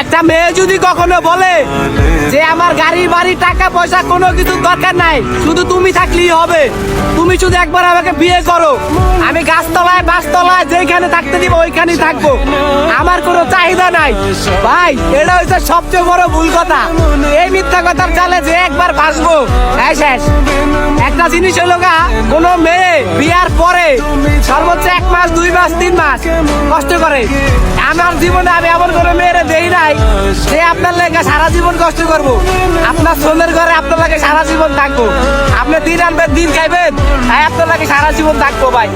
একটা মেয়ে যদি কখনো বলে যে আমার গাড়ি বাড়ি টাকা পয়সা কোনো কিছু দরকার নাই, শুধু তুমি থাকলেই হবে, তুমি শুধু একবার আমাকে বিয়ে করো, আমি গাছতলায় বাসতলায় যেখানে থাকতে দিব ওইখানেই থাকবো, আমার কোনো চাহিদা নাই, ভাই এটা হচ্ছে সবচেয়ে বড় ভুল কথা। এই মিথ্যা কথার চালে যে একবার বাঁচবো শেষ। একটা জিনিস হলো গা, কোনো মেয়ে বিয়ার পরে সর্বোচ্চ 1 মাস 2 মাস 3 মাস কষ্ট করে। আমার জীবনে আমি এমন কোনো মেয়েরে দেই নাই যে আপনার লেগে সারা জীবন কষ্ট করবো, আপনার সোনের ঘরে আপনার লাগে সারা জীবন থাকবো, আপনি দিন আনবেন দিন খাইবেন, তাই আপনার লাগে সারা জীবন থাকবো ভাই।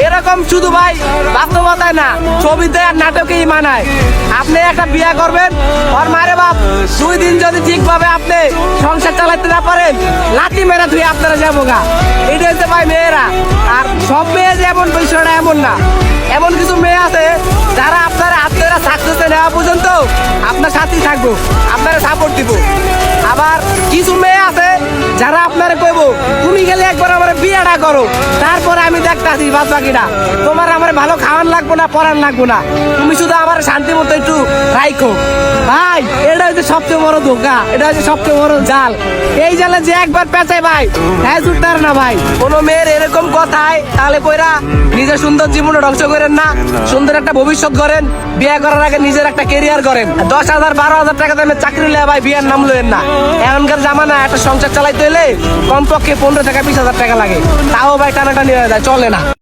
এরকম শুধু ভাই বাস্তবতায় না, ছবিতে আর নাটকেই মানায়। আপনি একটা বিয়া করবেন, ওর মারে বাপ 2 দিন যদি ঠিকভাবে আপনি সংসার চালাতে না পারেন, লাঠি মেরা ধুয়ে আপনারা যাবো গা। এটা হচ্ছে ভাই মেয়েরা। আর সব মেয়ে যে এমন বিষয়টা এমন না, এমন কিছু মেয়ে আছে যারা আপনারা সাকসেসে নেওয়া পর্যন্ত আপনার সাথেই থাকবো, আপনারা সাপোর্ট দিব। আবার কিছু মেয়ে আছে যারা আপনারা কইবো তুমি গেলে একবার আমার বিয়েটা করো, তারপরে আমি দেখতাছি বাদ বাকিটা, তোমার আমার ভালো খাওয়ান লাগবো না, পড়ান লাগবো না, তুমি শুধু আমার শান্তি মতো একটু রাইখো। ভাই এটা হচ্ছে সবচেয়ে বড় ধোকা, এটা হচ্ছে সবচেয়ে বড় জাল। এই জালে যে একবার পেঁচায় ভাই হ্যাঁ জুটতার না ভাই। কোনো মেয়ের এরকম কথায় তাহলে কইরা নিজের সুন্দর জীবনে ধ্বংস করেন না, সুন্দর একটা ভবিষ্যৎ করেন, বিয়ে করার আগে নিজের একটা কেরিয়ার করেন। 10,000 12,000 টাকা দামে চাকরি লিয়ে ভাই বিয়ের নাম লইেন না। এখনকার জামানা একটা সংসার চালাইতে হলে কমপক্ষে 15 থেকে 20,000 টাকা লাগে, তাও ভাই টানাটানি হয়ে যায়, চলে না।